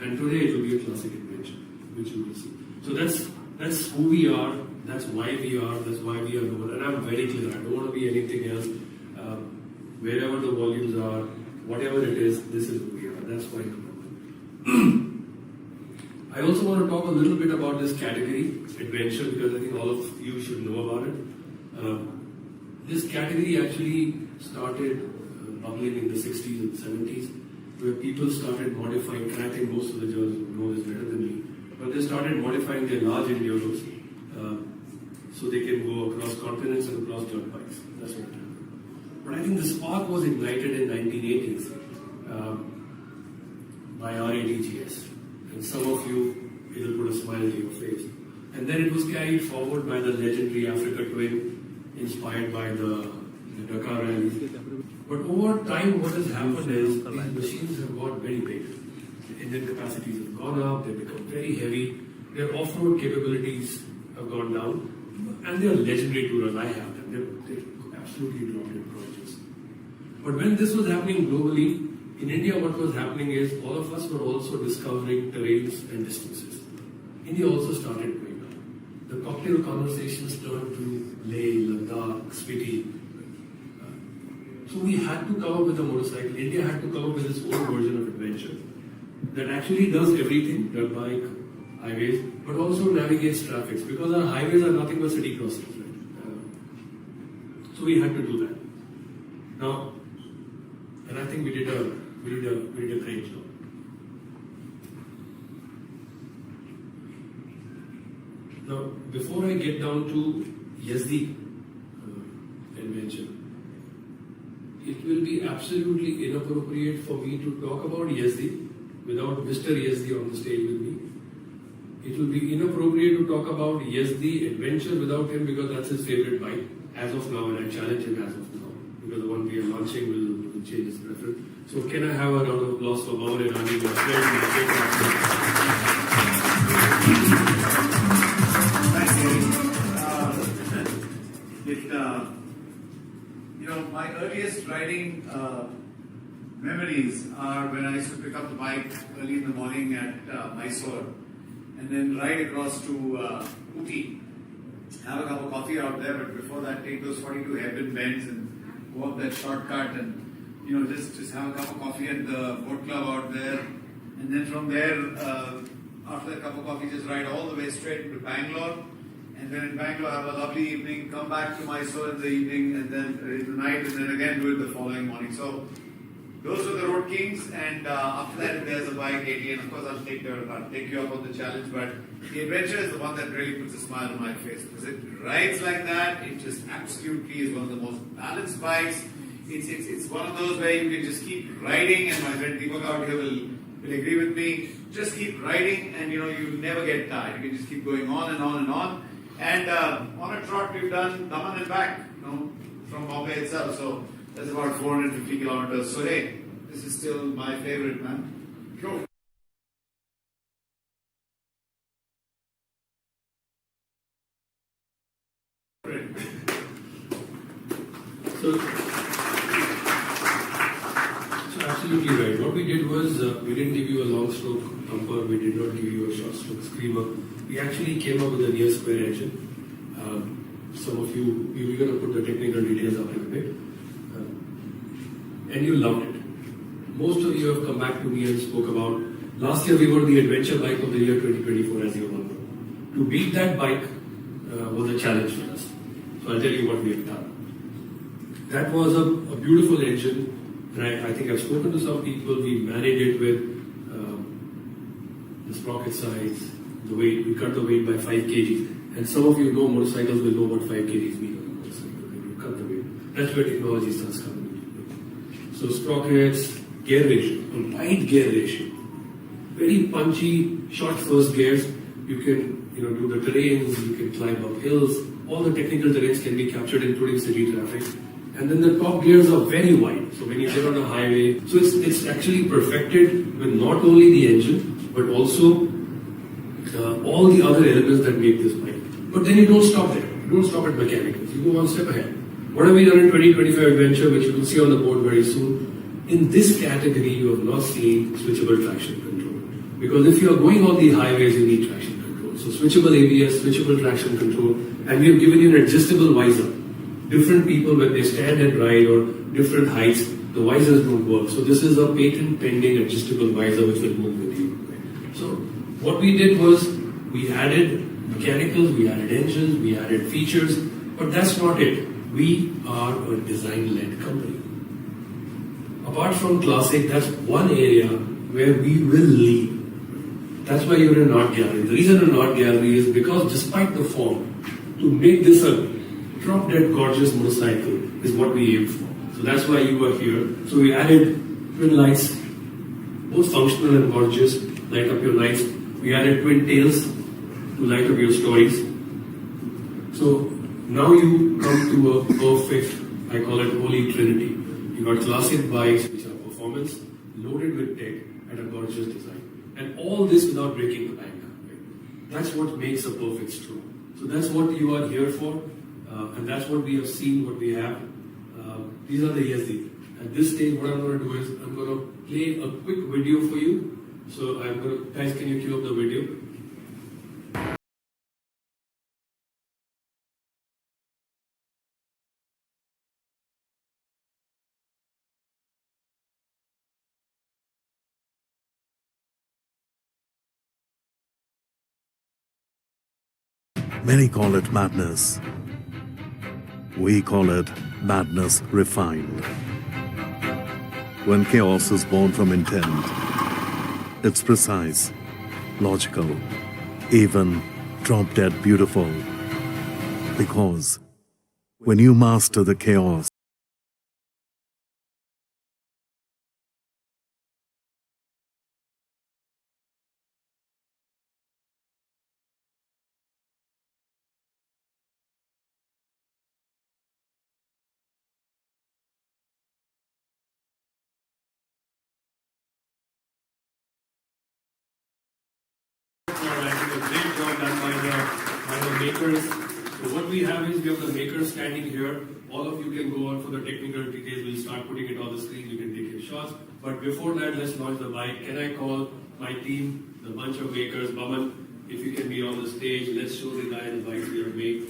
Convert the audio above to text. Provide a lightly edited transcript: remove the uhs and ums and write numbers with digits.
And today it will be a classic adventure, which you will see. So that's who we are, that's why we are, that's why we are known. And I'm very clear, I don't want to be anything else. Wherever the volumes are, whatever it is, this is who we are. That's quite important. I also want to talk a little bit about this category, adventure, because I think all of you should know about it. This category actually started bubbling in the 60s and 70s, where people started modifying, and I think most of the journalists know this better than me, but they started modifying their large enduros so they can go across continents and across dirt bikes. That's what happened. But I think the spark was ignited in 1980s by RADGS. And some of you, it'll put a smile to your face. And then it was carried forward by the legendary Africa Twin, inspired by the Dakar rallies. But over time, what has happened is these machines have got very big. The engine capacities have gone up, they've become very heavy, their off-road capabilities have gone down, and they are legendary tourers. I have them. They're absolutely dropped in projects. But when this was happening globally, in India, what was happening is all of us were also discovering terrains and distances. India also started going up. The cocktail conversations turned to Leh, Ladakh, Spiti. So we had to come up with a motorcycle. India had to come up with its own version of adventure that actually does everything, dirt bike, highways, but also navigates traffic, because our highways are nothing but city crossings. Right? So we had to do that. Now, and I think we did a great job. Now, before I get down to Yezdi adventure, it will be absolutely inappropriate for me to talk about Yezdi without Mr. Yezdi on the stage with me. It will be inappropriate to talk about Yezdi adventure without him, because that's his favorite bike as of now, and I challenge him as of now, because the one we are launching will change his preference. So can I have a round of applause for Babar and Ani, my friend? My earliest riding memories are when I used to pick up the bike early in the morning at Mysore and then ride across to Ooty, have a cup of coffee out there, but before that take those 42 hairpin bends and go up that shortcut and just have a cup of coffee at the boat club out there, and then from there after that cup of coffee just ride all the way straight to Bangalore. And then in Bangalore, have a lovely evening, come back to Mysore in the evening, and then in the night, and then again do it the following morning. So those were the road kings. And after that, if there's a bike, 80, and of course I'll take you up on the challenge. But the adventure is the one that really puts a smile on my face, because it rides like that. It just absolutely is one of the most balanced bikes. It's one of those where you can just keep riding, and my friend Deepak out here will agree with me. Just keep riding, and you never get tired. You can just keep going on and on and on. And on a trot, we've done Daman and back, from Bombay itself. So that's about 450 kilometers. So hey, this is still my favorite, man. Go. So absolutely right. What we did was, we didn't give you a long stroke thumper, we did not give you a short stroke screamer. We actually came up with a near square engine. Some of you, we're going to put the technical details up in a bit. And you loved it. Most of you have come back to me and spoke about, last year we were the adventure bike of the year 2024, as you all know. To beat that bike was a challenge for us. So I'll tell you what we have done. That was a beautiful engine, and I think I've spoken to some people. We managed it with the sprocket size, the weight. We cut the weight by 5 kgs. And some of you know motorcycles will know what 5 kgs mean on a motorcycle. When you cut the weight, that's where technology starts coming into play. So sprockets, gear ratio, a wide gear ratio, very punchy, short first gears. You can do the terrains, you can climb up hills. All the technical terrains can be captured, including city traffic. And then the top gears are very wide. So when you get on a highway, so it's actually perfected with not only the engine, but also all the other elements that make this bike. But then you don't stop there. You don't stop at mechanicals. You go one step ahead. What have we done in 2025 Adventure, which you will see on the board very soon? In this category, you have not seen switchable traction control. Because if you are going on the highways, you need traction control. So switchable ABS, switchable traction control, and we have given you an adjustable visor. Different people, when they stand and ride or different heights, the visors don't work. So this is a patent pending adjustable visor which will move with you. So what we did was we added mechanicals, we added engines, we added features, but that's not it. We are a design-led company. Apart from classic, that's one area where we will lead. That's why you're in an art gallery. The reason an art gallery is because despite the form, to make this a drop-dead gorgeous motorcycle is what we aim for. So that's why you are here. So we added twin lights, both functional and gorgeous, light up your lights. We added twin tails to light up your stories. So now you come to a perfect, I call it holy trinity. You got classic bikes which are performance, loaded with tech, and a gorgeous design. And all this without breaking the bank. Right? That's what makes a perfect stroll. So that's what you are here for, and that's what we have seen, what we have. These are the Yezdi. At this stage, what I'm going to do is I'm going to play a quick video for you. So I'm going to, guys, can you cue up the video? Many call it madness. We call it madness refined. When chaos is born from intent, it's precise, logical, even drop-dead beautiful. Because when you master the chaos, I think a great job done by the makers. So what we have is we have the makers standing here. All of you can go on for the technical details. We'll start putting it on the screen. You can take your shots. But before that, let's launch the bike. Can I call my team, the bunch of makers, Baman, if you can be on the stage. Let's show the guy the bikes we have made.